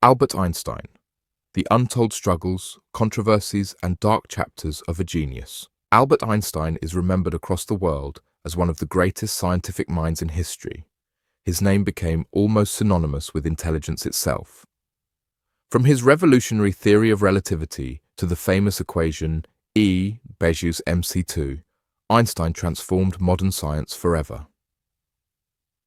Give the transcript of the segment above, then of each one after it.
Albert Einstein, the untold struggles, controversies, and dark chapters of a genius. Albert Einstein is remembered across the world as one of the greatest scientific minds in history. His name became almost synonymous with intelligence itself. From his revolutionary theory of relativity to the famous equation E Bezout mc2, Einstein transformed modern science forever.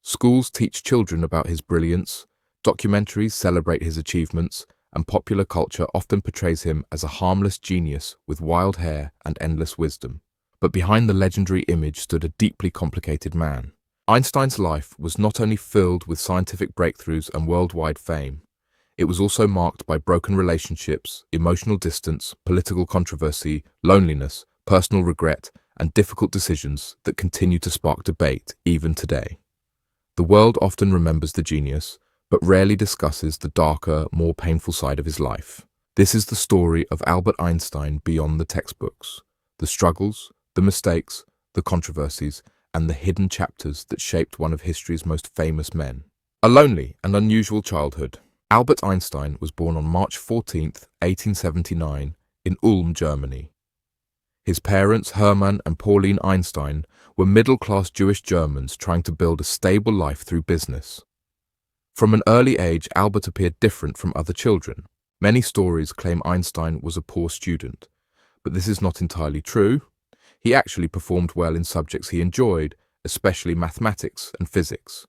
Schools teach children about his brilliance, documentaries celebrate his achievements, and popular culture often portrays him as a harmless genius with wild hair and endless wisdom. But behind the legendary image stood a deeply complicated man. Einstein's life was not only filled with scientific breakthroughs and worldwide fame, it was also marked by broken relationships, emotional distance, political controversy, loneliness, personal regret, and difficult decisions that continue to spark debate even today. The world often remembers the genius, but rarely discusses the darker, more painful side of his life. This is the story of Albert Einstein beyond the textbooks, the struggles, the mistakes, the controversies, and the hidden chapters that shaped one of history's most famous men. A lonely and unusual childhood. Albert Einstein was born on March 14, 1879, in Ulm, Germany. His parents, Hermann and Pauline Einstein, were middle-class Jewish Germans trying to build a stable life through business. From an early age, Albert appeared different from other children. Many stories claim Einstein was a poor student, but this is not entirely true. He actually performed well in subjects he enjoyed, especially mathematics and physics.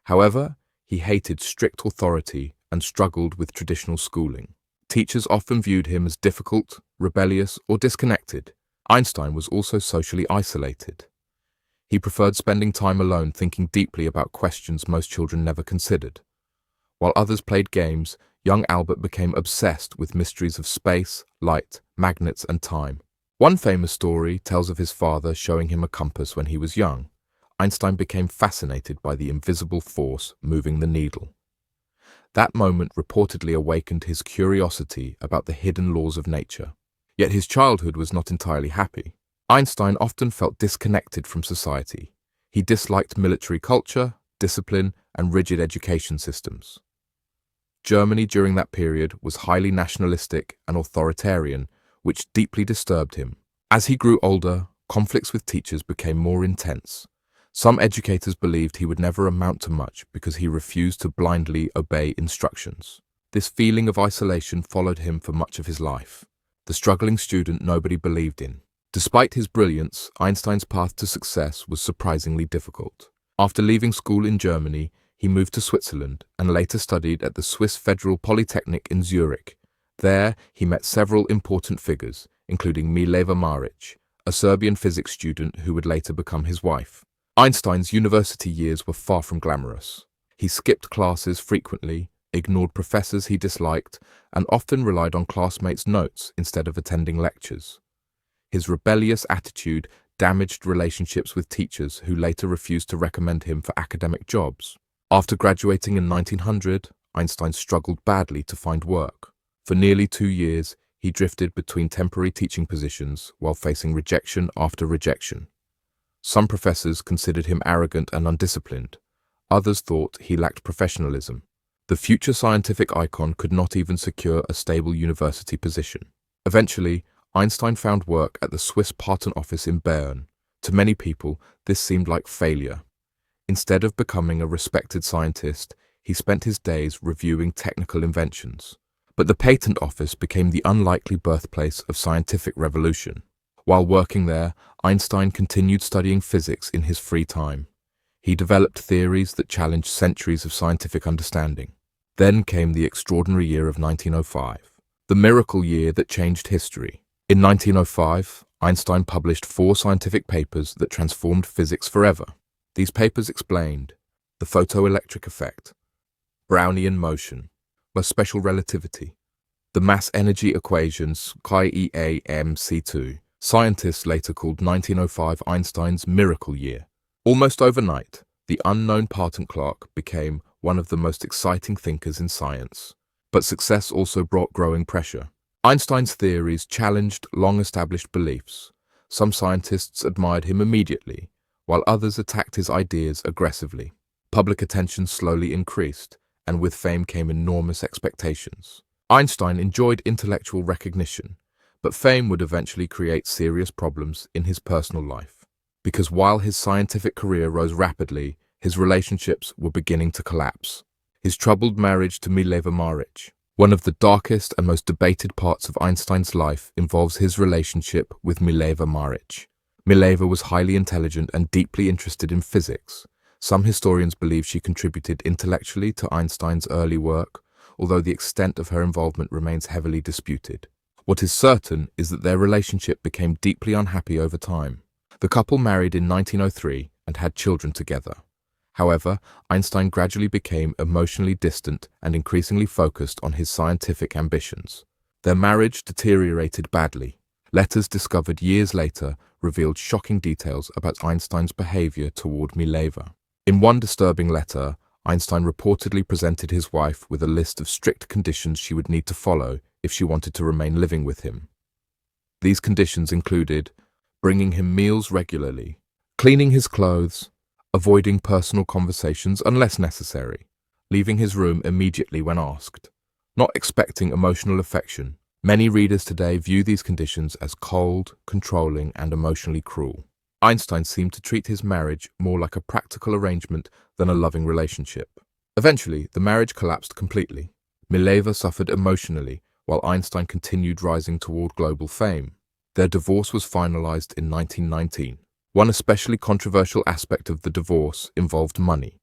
However, he hated strict authority and struggled with traditional schooling. Teachers often viewed him as difficult, rebellious, or disconnected. Einstein was also socially isolated. He preferred spending time alone thinking deeply about questions most children never considered. While others played games, young Albert became obsessed with mysteries of space, light, magnets, and time. One famous story tells of his father showing him a compass when he was young. Einstein became fascinated by the invisible force moving the needle. That moment reportedly awakened his curiosity about the hidden laws of nature. Yet his childhood was not entirely happy. Einstein often felt disconnected from society. He disliked military culture, discipline, and rigid education systems. Germany during that period was highly nationalistic and authoritarian, which deeply disturbed him. As he grew older, conflicts with teachers became more intense. Some educators believed he would never amount to much because he refused to blindly obey instructions. This feeling of isolation followed him for much of his life. The struggling student nobody believed in. Despite his brilliance, Einstein's path to success was surprisingly difficult. After leaving school in Germany, he moved to Switzerland and later studied at the Swiss Federal Polytechnic in Zurich. There, he met several important figures, including Mileva Maric, a Serbian physics student who would later become his wife. Einstein's university years were far from glamorous. He skipped classes frequently, ignored professors he disliked, and often relied on classmates' notes instead of attending lectures. His rebellious attitude damaged relationships with teachers who later refused to recommend him for academic jobs. After graduating in 1900, Einstein struggled badly to find work. For nearly 2 years, he drifted between temporary teaching positions while facing rejection after rejection. Some professors considered him arrogant and undisciplined. Others thought he lacked professionalism. The future scientific icon could not even secure a stable university position. Eventually, Einstein found work at the Swiss patent office in Bern. To many people, this seemed like failure. Instead of becoming a respected scientist, he spent his days reviewing technical inventions. But the patent office became the unlikely birthplace of scientific revolution. While working there, Einstein continued studying physics in his free time. He developed theories that challenged centuries of scientific understanding. Then came the extraordinary year of 1905, the miracle year that changed history. In 1905, Einstein published 4 scientific papers that transformed physics forever. These papers explained the photoelectric effect, Brownian motion, special relativity, the mass-energy equations Chi-E-A mc2. Scientists later called 1905 Einstein's miracle year. Almost overnight, the unknown patent clerk became one of the most exciting thinkers in science. But success also brought growing pressure. Einstein's theories challenged long-established beliefs. Some scientists admired him immediately, while others attacked his ideas aggressively. Public attention slowly increased, and with fame came enormous expectations. Einstein enjoyed intellectual recognition, but fame would eventually create serious problems in his personal life. Because while his scientific career rose rapidly, his relationships were beginning to collapse. His troubled marriage to Mileva Maric, one of the darkest and most debated parts of Einstein's life, involves his relationship with Mileva Maric. Mileva was highly intelligent and deeply interested in physics. Some historians believe she contributed intellectually to Einstein's early work, although the extent of her involvement remains heavily disputed. What is certain is that their relationship became deeply unhappy over time. The couple married in 1903 and had children together. However, Einstein gradually became emotionally distant and increasingly focused on his scientific ambitions. Their marriage deteriorated badly. Letters discovered years later revealed shocking details about Einstein's behavior toward Mileva. In one disturbing letter, Einstein reportedly presented his wife with a list of strict conditions she would need to follow if she wanted to remain living with him. These conditions included bringing him meals regularly, cleaning his clothes, avoiding personal conversations unless necessary, leaving his room immediately when asked, not expecting emotional affection. Many readers today view these conditions as cold, controlling, and emotionally cruel. Einstein seemed to treat his marriage more like a practical arrangement than a loving relationship. Eventually, the marriage collapsed completely. Mileva suffered emotionally, while Einstein continued rising toward global fame. Their divorce was finalized in 1919. One especially controversial aspect of the divorce involved money.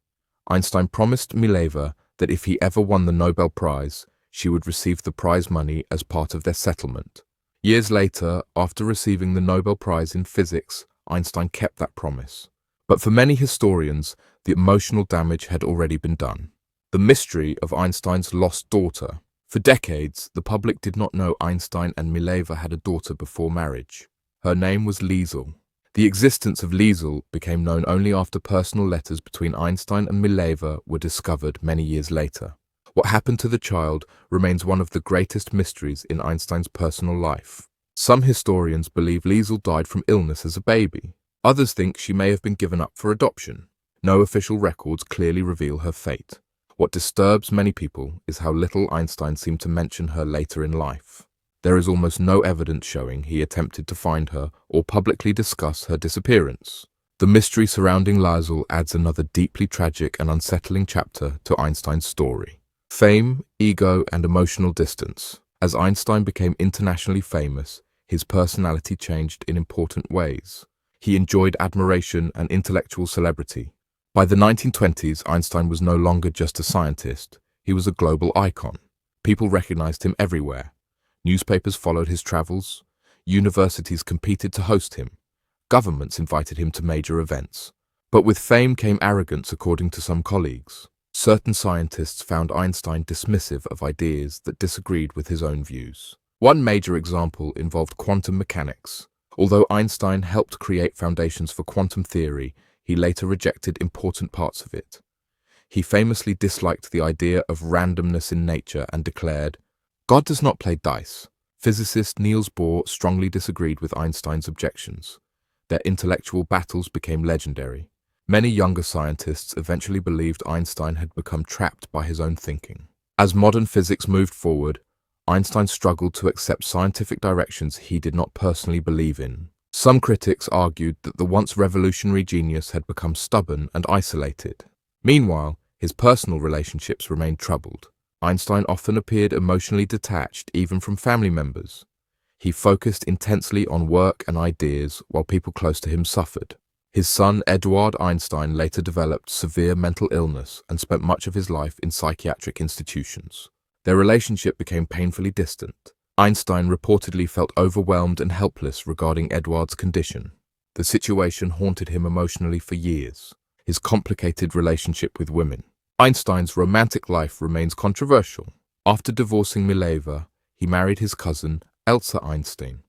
Einstein promised Mileva that if he ever won the Nobel Prize, she would receive the prize money as part of their settlement. Years later, after receiving the Nobel Prize in physics, Einstein kept that promise. But for many historians, the emotional damage had already been done. The mystery of Einstein's lost daughter. For decades, the public did not know Einstein and Mileva had a daughter before marriage. Her name was Liesel. The existence of Liesel became known only after personal letters between Einstein and Mileva were discovered many years later. What happened to the child remains one of the greatest mysteries in Einstein's personal life. Some historians believe Liesel died from illness as a baby. Others think she may have been given up for adoption. No official records clearly reveal her fate. What disturbs many people is how little Einstein seemed to mention her later in life. There is almost no evidence showing he attempted to find her or publicly discuss her disappearance. The mystery surrounding Liesel adds another deeply tragic and unsettling chapter to Einstein's story. Fame, ego, and emotional distance. As Einstein became internationally famous, his personality changed in important ways. He enjoyed admiration and intellectual celebrity. By the 1920s, Einstein was no longer just a scientist. He was a global icon. People recognized him everywhere. Newspapers followed his travels. Universities competed to host him. Governments invited him to major events. But with fame came arrogance, according to some colleagues. Certain scientists found Einstein dismissive of ideas that disagreed with his own views. One major example involved quantum mechanics. Although Einstein helped create foundations for quantum theory, he later rejected important parts of it. He famously disliked the idea of randomness in nature and declared, "God does not play dice." Physicist Niels Bohr strongly disagreed with Einstein's objections. Their intellectual battles became legendary. Many younger scientists eventually believed Einstein had become trapped by his own thinking. As modern physics moved forward, Einstein struggled to accept scientific directions he did not personally believe in. Some critics argued that the once revolutionary genius had become stubborn and isolated. Meanwhile, his personal relationships remained troubled. Einstein often appeared emotionally detached even from family members. He focused intensely on work and ideas while people close to him suffered. His son, Eduard Einstein, later developed severe mental illness and spent much of his life in psychiatric institutions. Their relationship became painfully distant. Einstein reportedly felt overwhelmed and helpless regarding Eduard's condition. The situation haunted him emotionally for years. His complicated relationship with women. Einstein's romantic life remains controversial. After divorcing Mileva, he married his cousin, Elsa Einstein.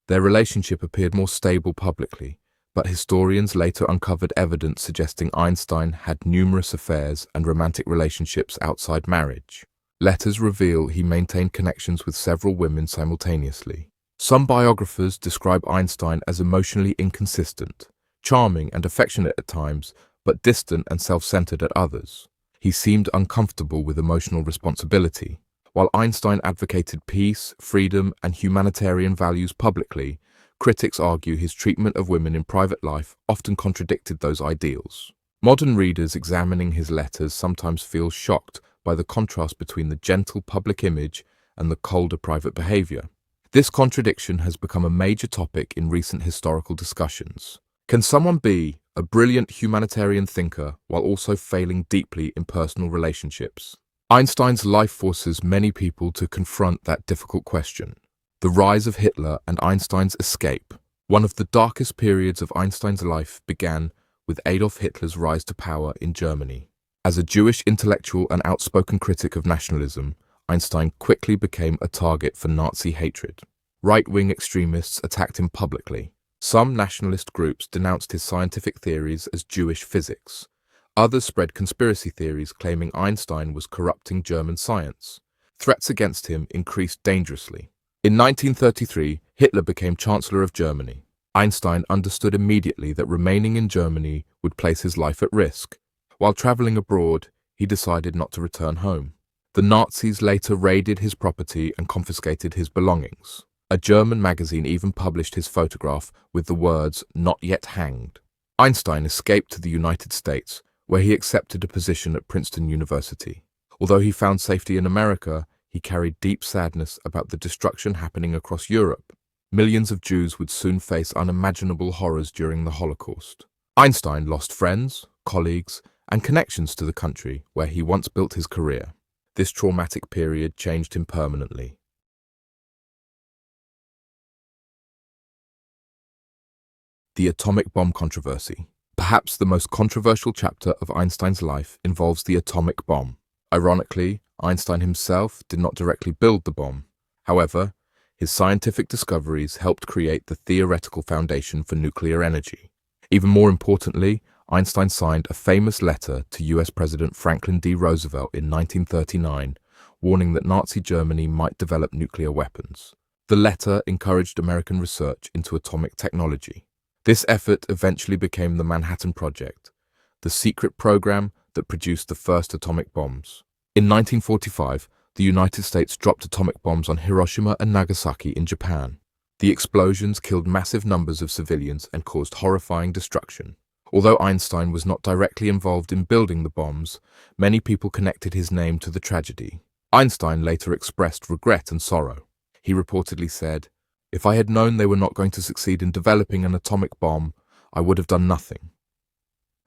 Their relationship appeared more stable publicly, but historians later uncovered evidence suggesting Einstein had numerous affairs and romantic relationships outside marriage. Letters reveal he maintained connections with several women simultaneously. Some biographers describe Einstein as emotionally inconsistent, charming and affectionate at times, but distant and self-centered at others. He seemed uncomfortable with emotional responsibility. While Einstein advocated peace, freedom, and humanitarian values publicly, critics argue his treatment of women in private life often contradicted those ideals. Modern readers examining his letters sometimes feel shocked by the contrast between the gentle public image and the colder private behavior. This contradiction has become a major topic in recent historical discussions. Can someone be a brilliant humanitarian thinker while also failing deeply in personal relationships? Einstein's life forces many people to confront that difficult question. The rise of Hitler and Einstein's escape. One of the darkest periods of Einstein's life began with Adolf Hitler's rise to power in Germany. As a Jewish intellectual and outspoken critic of nationalism, Einstein quickly became a target for Nazi hatred. Right-wing extremists attacked him publicly. Some nationalist groups denounced his scientific theories as Jewish physics. Others spread conspiracy theories claiming Einstein was corrupting German science. Threats against him increased dangerously. In 1933, Hitler became Chancellor of Germany. Einstein understood immediately that remaining in Germany would place his life at risk. While traveling abroad, he decided not to return home. The Nazis later raided his property and confiscated his belongings. A German magazine even published his photograph with the words, "Not yet hanged." Einstein escaped to the United States, where he accepted a position at Princeton University. Although he found safety in America, he carried deep sadness about the destruction happening across Europe. Millions of Jews would soon face unimaginable horrors during the Holocaust. Einstein lost friends, colleagues, and connections to the country where he once built his career. This traumatic period changed him permanently. The atomic bomb controversy. Perhaps the most controversial chapter of Einstein's life involves the atomic bomb. Ironically, Einstein himself did not directly build the bomb. However, his scientific discoveries helped create the theoretical foundation for nuclear energy. Even more importantly, Einstein signed a famous letter to US President Franklin D. Roosevelt in 1939, warning that Nazi Germany might develop nuclear weapons. The letter encouraged American research into atomic technology. This effort eventually became the Manhattan Project, the secret program that produced the first atomic bombs. In 1945, the United States dropped atomic bombs on Hiroshima and Nagasaki in Japan. The explosions killed massive numbers of civilians and caused horrifying destruction. Although Einstein was not directly involved in building the bombs, many people connected his name to the tragedy. Einstein later expressed regret and sorrow. He reportedly said, "If I had known they were not going to succeed in developing an atomic bomb, I would have done nothing."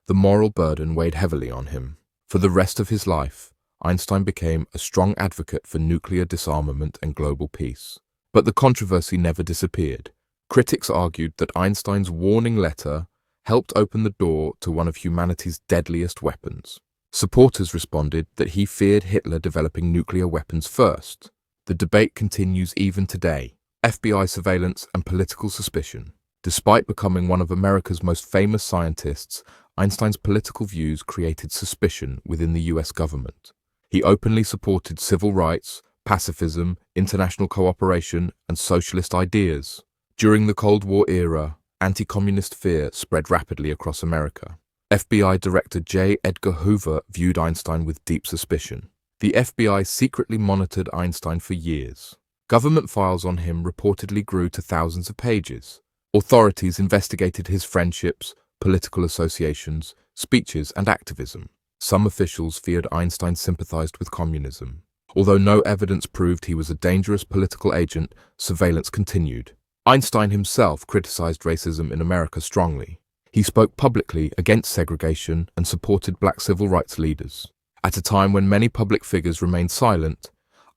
The moral burden weighed heavily on him. For the rest of his life, Einstein became a strong advocate for nuclear disarmament and global peace. But the controversy never disappeared. Critics argued that Einstein's warning letter helped open the door to one of humanity's deadliest weapons. Supporters responded that he feared Hitler developing nuclear weapons first. The debate continues even today. FBI surveillance and political suspicion. Despite becoming one of America's most famous scientists, Einstein's political views created suspicion within the US government. He openly supported civil rights, pacifism, international cooperation, and socialist ideas. During the Cold War era, anti-communist fear spread rapidly across America. FBI Director J. Edgar Hoover viewed Einstein with deep suspicion. The FBI secretly monitored Einstein for years. Government files on him reportedly grew to thousands of pages. Authorities investigated his friendships, political associations, speeches, and activism. Some officials feared Einstein sympathized with communism. Although no evidence proved he was a dangerous political agent, surveillance continued. Einstein himself criticized racism in America strongly. He spoke publicly against segregation and supported black civil rights leaders. At a time when many public figures remained silent,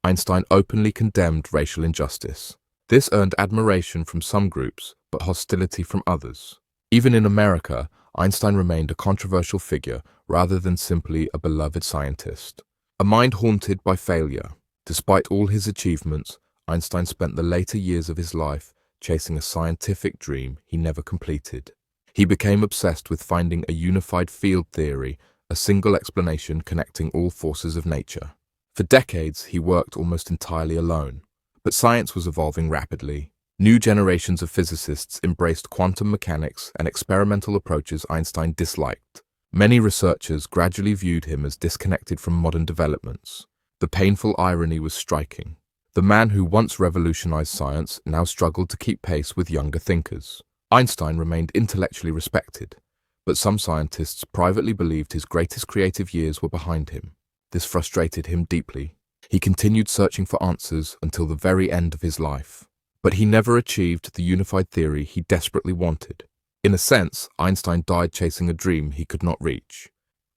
Einstein openly condemned racial injustice. This earned admiration from some groups, but hostility from others. Even in America, Einstein remained a controversial figure rather than simply a beloved scientist. A mind haunted by failure. Despite all his achievements, Einstein spent the later years of his life chasing a scientific dream he never completed. He became obsessed with finding a unified field theory, a single explanation connecting all forces of nature. For decades, he worked almost entirely alone. But science was evolving rapidly. New generations of physicists embraced quantum mechanics and experimental approaches Einstein disliked. Many researchers gradually viewed him as disconnected from modern developments. The painful irony was striking. The man who once revolutionized science now struggled to keep pace with younger thinkers. Einstein remained intellectually respected, but some scientists privately believed his greatest creative years were behind him. This frustrated him deeply. He continued searching for answers until the very end of his life. But he never achieved the unified theory he desperately wanted. In a sense, Einstein died chasing a dream he could not reach.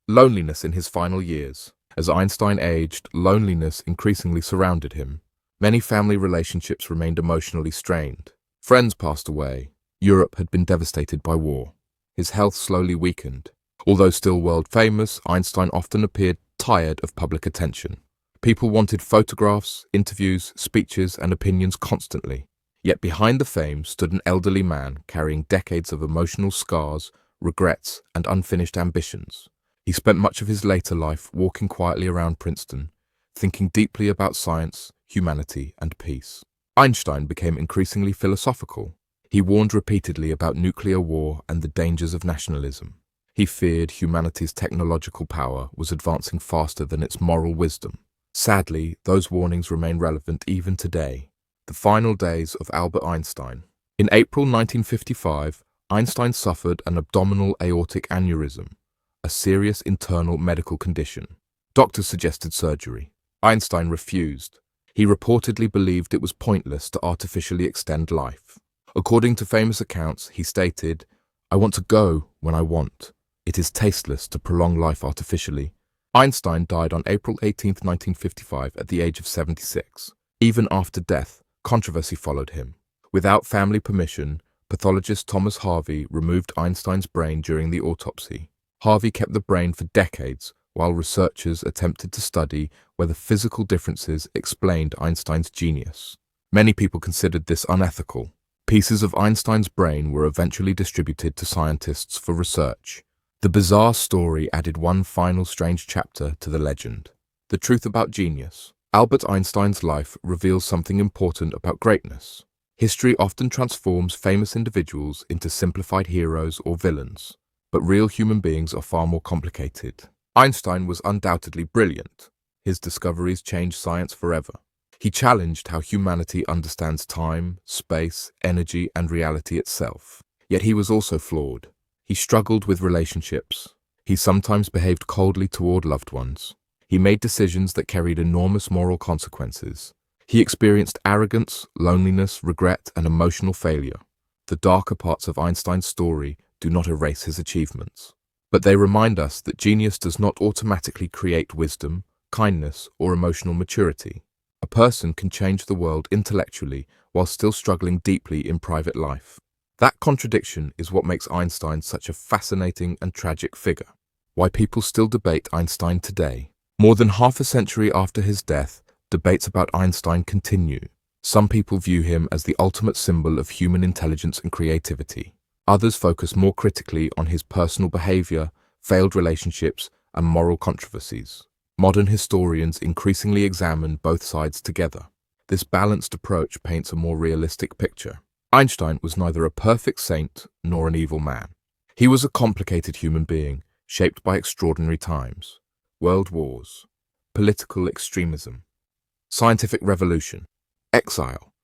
Loneliness in his final years. As Einstein aged, loneliness increasingly surrounded him. Many family relationships remained emotionally strained. Friends passed away. Europe had been devastated by war. His health slowly weakened. Although still world famous, Einstein often appeared tired of public attention. People wanted photographs, interviews, speeches, and opinions constantly. Yet behind the fame stood an elderly man carrying decades of emotional scars, regrets, and unfinished ambitions. He spent much of his later life walking quietly around Princeton, thinking deeply about science, humanity, and peace. Einstein became increasingly philosophical. He warned repeatedly about nuclear war and the dangers of nationalism. He feared humanity's technological power was advancing faster than its moral wisdom. Sadly, those warnings remain relevant even today. The final days of Albert Einstein. In April 1955, Einstein suffered an abdominal aortic aneurysm, a serious internal medical condition. Doctors suggested surgery. Einstein refused. He reportedly believed it was pointless to artificially extend life. According to famous accounts, he stated, "I want to go when I want. It is tasteless to prolong life artificially." Einstein died on April 18, 1955, at the age of 76. Even after death, controversy followed him. Without family permission, pathologist Thomas Harvey removed Einstein's brain during the autopsy. Harvey kept the brain for decades while researchers attempted to study whether physical differences explained Einstein's genius. Many people considered this unethical. Pieces of Einstein's brain were eventually distributed to scientists for research. The bizarre story added one final strange chapter to the legend. The truth about genius. Albert Einstein's life reveals something important about greatness. History often transforms famous individuals into simplified heroes or villains, but real human beings are far more complicated. Einstein was undoubtedly brilliant. His discoveries changed science forever. He challenged how humanity understands time, space, energy, and reality itself. Yet he was also flawed. He struggled with relationships. He sometimes behaved coldly toward loved ones. He made decisions that carried enormous moral consequences. He experienced arrogance, loneliness, regret, and emotional failure. The darker parts of Einstein's story do not erase his achievements, but they remind us that genius does not automatically create wisdom, kindness, or emotional maturity. A person can change the world intellectually while still struggling deeply in private life. That contradiction is what makes Einstein such a fascinating and tragic figure. Why people still debate Einstein today. More than half a century after his death, debates about Einstein continue. Some people view him as the ultimate symbol of human intelligence and creativity. Others focus more critically on his personal behavior, failed relationships, and moral controversies. Modern historians increasingly examine both sides together. This balanced approach paints a more realistic picture. Einstein was neither a perfect saint nor an evil man. He was a complicated human being, shaped by extraordinary times. World wars, political extremism, scientific revolution, exile,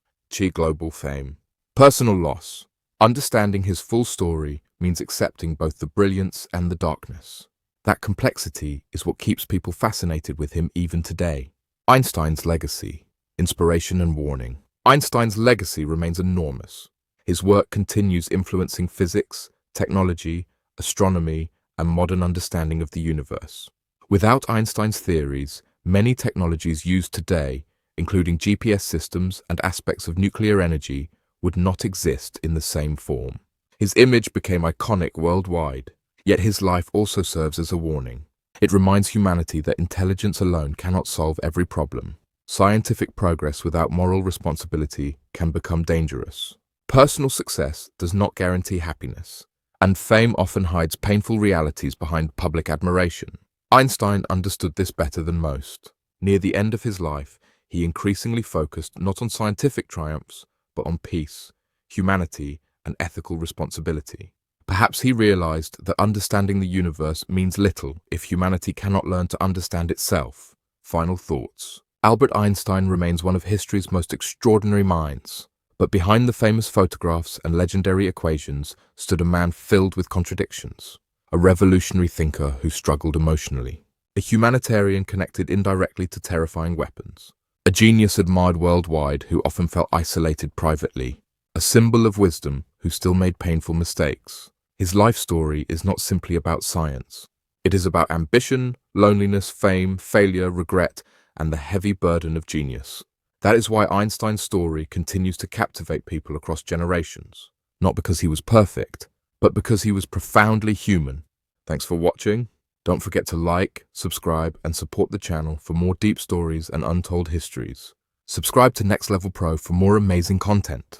global fame, personal loss. Understanding his full story means accepting both the brilliance and the darkness. That complexity is what keeps people fascinated with him even today. Einstein's legacy, inspiration and warning. Einstein's legacy remains enormous. His work continues influencing physics, technology, astronomy, and modern understanding of the universe. Without Einstein's theories, many technologies used today, including GPS systems and aspects of nuclear energy, would not exist in the same form. His image became iconic worldwide, yet his life also serves as a warning. It reminds humanity that intelligence alone cannot solve every problem. Scientific progress without moral responsibility can become dangerous. Personal success does not guarantee happiness, and fame often hides painful realities behind public admiration. Einstein understood this better than most. Near the end of his life, he increasingly focused not on scientific triumphs, but on peace, humanity, and ethical responsibility. Perhaps he realized that understanding the universe means little if humanity cannot learn to understand itself. Final thoughts. Albert Einstein remains one of history's most extraordinary minds. But behind the famous photographs and legendary equations stood a man filled with contradictions. A revolutionary thinker who struggled emotionally. A humanitarian connected indirectly to terrifying weapons. A genius admired worldwide who often felt isolated privately. A symbol of wisdom who still made painful mistakes. His life story is not simply about science. It is about ambition, loneliness, fame, failure, regret, and the heavy burden of genius. That is why Einstein's story continues to captivate people across generations. Not because he was perfect, but because he was profoundly human. Thanks for watching. Don't forget to like, subscribe, and support the channel for more deep stories and untold histories. Subscribe to Next Level Pro for more amazing content.